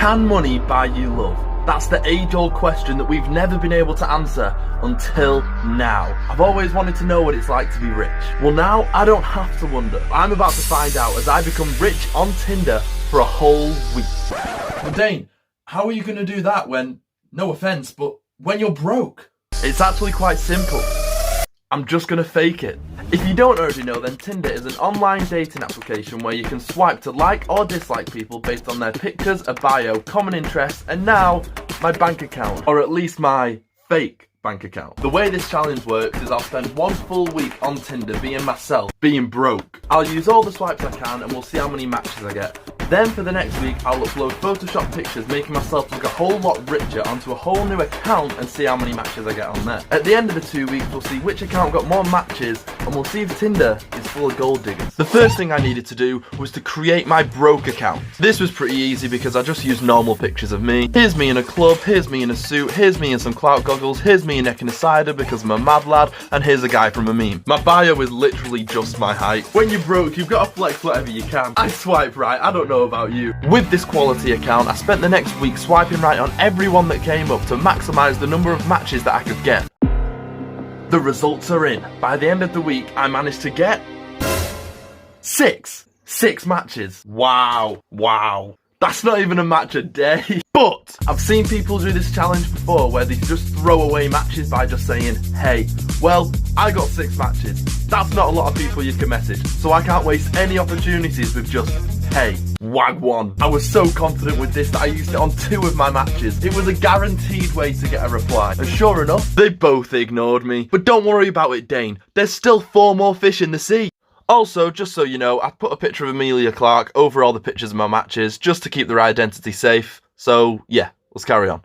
Can money buy you love? That's the age-old question that we've never been able to answer until now. I've always wanted to know what it's like to be rich. Well, now I don't have to wonder. I'm about to find out as I become rich on Tinder for a whole week. Well, Dane, how are you going to do that when, no offence, but when you're broke? It's actually quite simple. I'm just going to fake it. If you don't already know, then Tinder is an online dating application where you can swipe to like or dislike people based on their pictures, a bio, common interests, and now my bank account, or at least my fake bank account. The way this challenge works is I'll spend one full week on Tinder being myself, being broke. I'll use all the swipes I can and we'll see how many matches I get. Then for the next week, I'll upload Photoshop pictures making myself look a whole lot richer onto a whole new account and see how many matches I get on there. At the end of the 2 weeks, we'll see which account got more matches and we'll see if Tinder is full of gold diggers. The first thing I needed to do was to create my broke account. This was pretty easy because I just used normal pictures of me. Here's me in a club, here's me in a suit, here's me in some clout goggles, here's me necking a cider because I'm a mad lad, and here's a guy from a meme. My bio is literally just my height. When you're broke, you've got to flex whatever you can. I swipe right, I don't know about you. With this quality account, I spent the next week swiping right on everyone that came up to maximise the number of matches that I could get. The results are in. By the end of the week, I managed to get 6 matches. Wow. That's not even a match a day. But I've seen people do this challenge before where they just throw away matches by just saying, hey, well, I got 6 matches. That's not a lot of people you can message, so I can't waste any opportunities with just, hey, wag one. I was so confident with this that I used it on 2 of my matches. It was a guaranteed way to get a reply. And sure enough, they both ignored me. But don't worry about it, Dane. There's still 4 more fish in the sea. Also, just so you know, I put a picture of Amelia Clark over all the pictures of my matches just to keep their identity safe. So, yeah, let's carry on.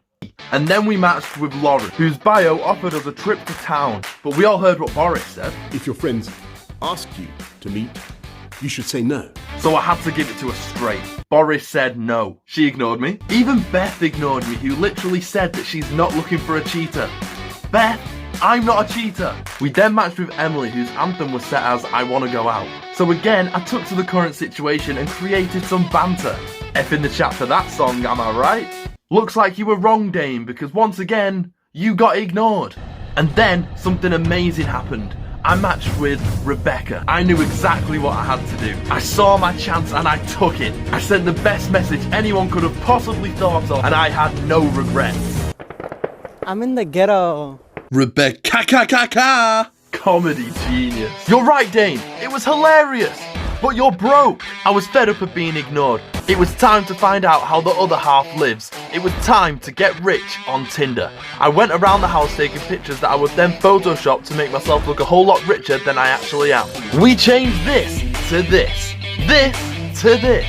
And then we matched with Lauren, whose bio offered us a trip to town. But we all heard what Boris said. If your friends ask you to meet, you should say no. So I had to give it to her straight. Boris said no. She ignored me. Even Beth ignored me, who literally said that she's not looking for a cheater. Beth, I'm not a cheater. We then matched with Emily, whose anthem was set as I Wanna Go Out. So again, I took to the current situation and created some banter. F in the chat for that song, am I right? Looks like you were wrong, Dame, because once again, you got ignored. And then something amazing happened. I matched with Rebecca. I knew exactly what I had to do. I saw my chance and I took it. I sent the best message anyone could have possibly thought of, and I had no regrets. I'm in the ghetto. Rebecca. Comedy genius. You're right, Dane. It was hilarious. But you're broke. I was fed up of being ignored. It was time to find out how the other half lives. It was time to get rich on Tinder. I went around the house taking pictures that I would then Photoshop to make myself look a whole lot richer than I actually am. We changed this to this, this to this,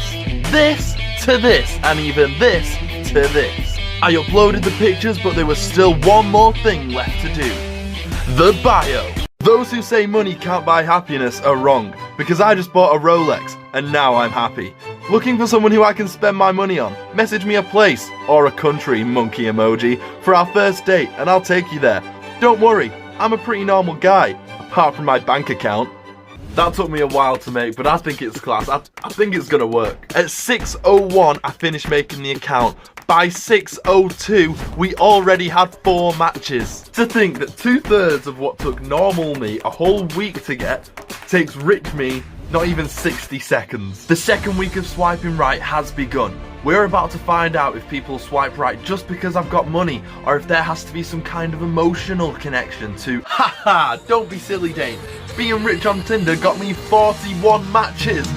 this to this, and even this to this. I uploaded the pictures, but there was still one more thing left to do. The bio. Those who say money can't buy happiness are wrong, because I just bought a Rolex, and now I'm happy. Looking for someone who I can spend my money on? Message me a place, or a country monkey emoji, for our first date, and I'll take you there. Don't worry, I'm a pretty normal guy, apart from my bank account. That took me a while to make, but I think it's class. I think it's gonna work. At 6:01, I finished making the account. By 6:02, we already had 4 matches. To think that 2/3 of what took normal me a whole week to get takes rich me not even 60 seconds. The second week of swiping right has begun. We're about to find out if people swipe right just because I've got money, or if there has to be some kind of emotional connection to, haha, don't be silly, Dane. Being rich on Tinder got me 41 matches.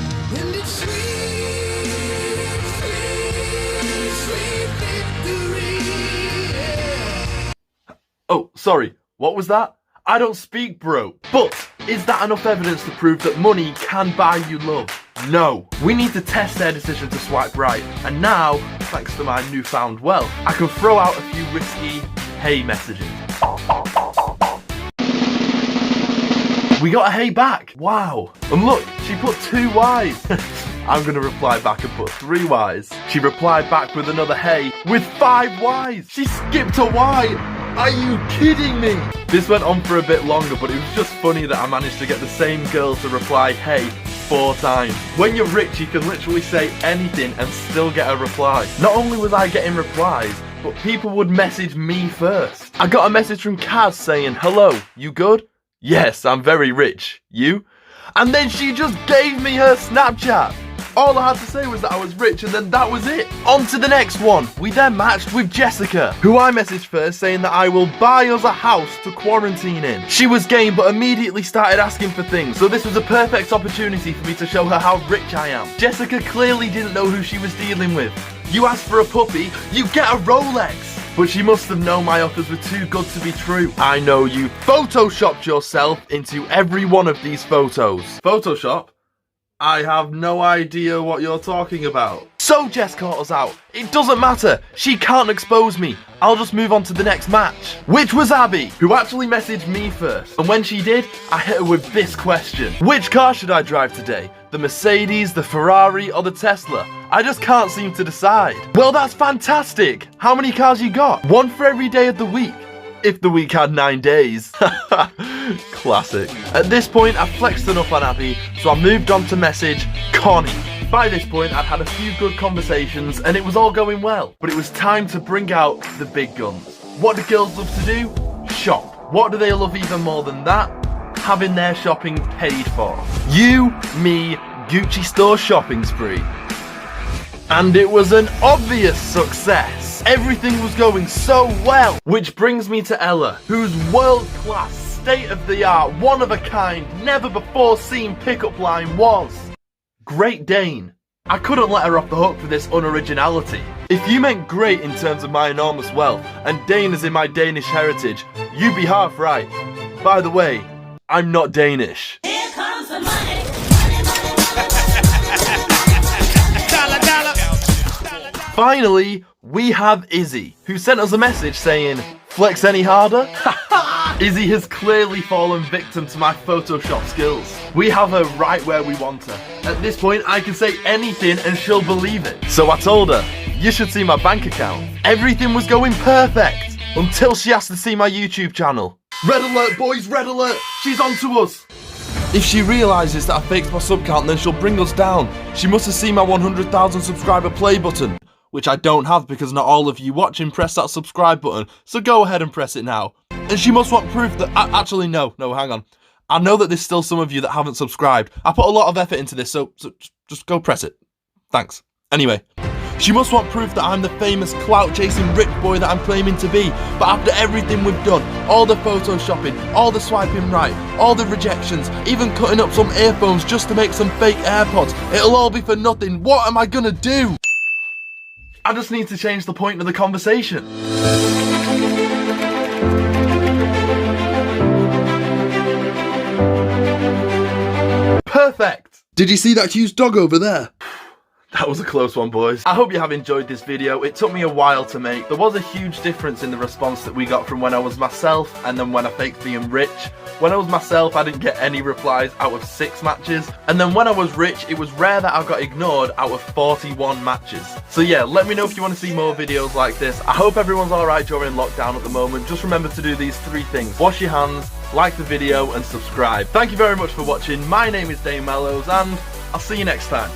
Oh, sorry, what was that? I don't speak, bro. But is that enough evidence to prove that money can buy you love? No. We need to test their decision to swipe right. And now, thanks to my newfound wealth, I can throw out a few risky hey messages. We got a hey back. Wow. And look, she put 2 Ys. I'm gonna reply back and put 3 Ys. She replied back with another hey with 5 Ys. She skipped a Y. Are you kidding me? This went on for a bit longer, but it was just funny that I managed to get the same girl to reply hey 4 times. When you're rich, you can literally say anything and still get a reply. Not only was I getting replies, but people would message me first. I got a message from Kaz saying, "Hello, you good? Yes, I'm very rich. You?" And then she just gave me her Snapchat. All I had to say was that I was rich, and then that was it. On to the next one. We then matched with Jessica, who I messaged first saying that I will buy us a house to quarantine in. She was game, but immediately started asking for things, so this was a perfect opportunity for me to show her how rich I am. Jessica clearly didn't know who she was dealing with. You ask for a puppy, you get a Rolex. But she must have known my offers were too good to be true. I know you photoshopped yourself into every one of these photos. Photoshop? I have no idea what you're talking about. So Jess caught us out. It doesn't matter. She can't expose me. I'll just move on to the next match. Which was Abby, who actually messaged me first. And when she did, I hit her with this question. Which car should I drive today? The Mercedes, the Ferrari, or the Tesla? I just can't seem to decide. Well, that's fantastic. How many cars you got? One for every day of the week. If the week had 9 days. Classic. At this point, I flexed enough on Abby, so I moved on to message Connie. By this point, I'd had a few good conversations and it was all going well. But it was time to bring out the big guns. What do girls love to do? Shop. What do they love even more than that? Having their shopping paid for. You, me, Gucci store shopping spree. And it was an obvious success. Everything was going so well. Which brings me to Ella, whose world-class, state-of-the-art, one-of-a-kind, never-before-seen pickup line was Great Dane. I couldn't let her off the hook for this unoriginality. If you meant great in terms of my enormous wealth, and Dane as in my Danish heritage, you'd be half right. By the way, I'm not Danish. Here comes the money. Finally, we have Izzy, who sent us a message saying, "Flex any harder?" Izzy has clearly fallen victim to my Photoshop skills. We have her right where we want her. At this point, I can say anything and she'll believe it. So I told her, "You should see my bank account." Everything was going perfect until she asked to see my YouTube channel. Red alert, boys, red alert! She's onto us! If she realises that I faked my sub count, then she'll bring us down. She must have seen my 100,000 subscriber play button, which I don't have because not all of you watching press that subscribe button, so go ahead and press it now. And she must want proof that, actually no, hang on. I know that there's still some of you that haven't subscribed. I put a lot of effort into this, so just go press it. Thanks. Anyway, she must want proof that I'm the famous clout-chasing rich boy that I'm claiming to be. But after everything we've done, all the photoshopping, all the swiping right, all the rejections, even cutting up some earphones just to make some fake AirPods, it'll all be for nothing. What am I gonna do? I just need to change the point of the conversation. Perfect! Did you see that huge dog over there? That was a close one, boys. I hope you have enjoyed this video. It took me a while to make. There was a huge difference in the response that we got from when I was myself and then when I faked being rich. When I was myself, I didn't get any replies out of 6 matches. And then when I was rich, it was rare that I got ignored out of 41 matches. So yeah, let me know if you want to see more videos like this. I hope everyone's alright during lockdown at the moment. Just remember to do these 3 things. Wash your hands, like the video, and subscribe. Thank you very much for watching. My name is Dane Mellows, and I'll see you next time.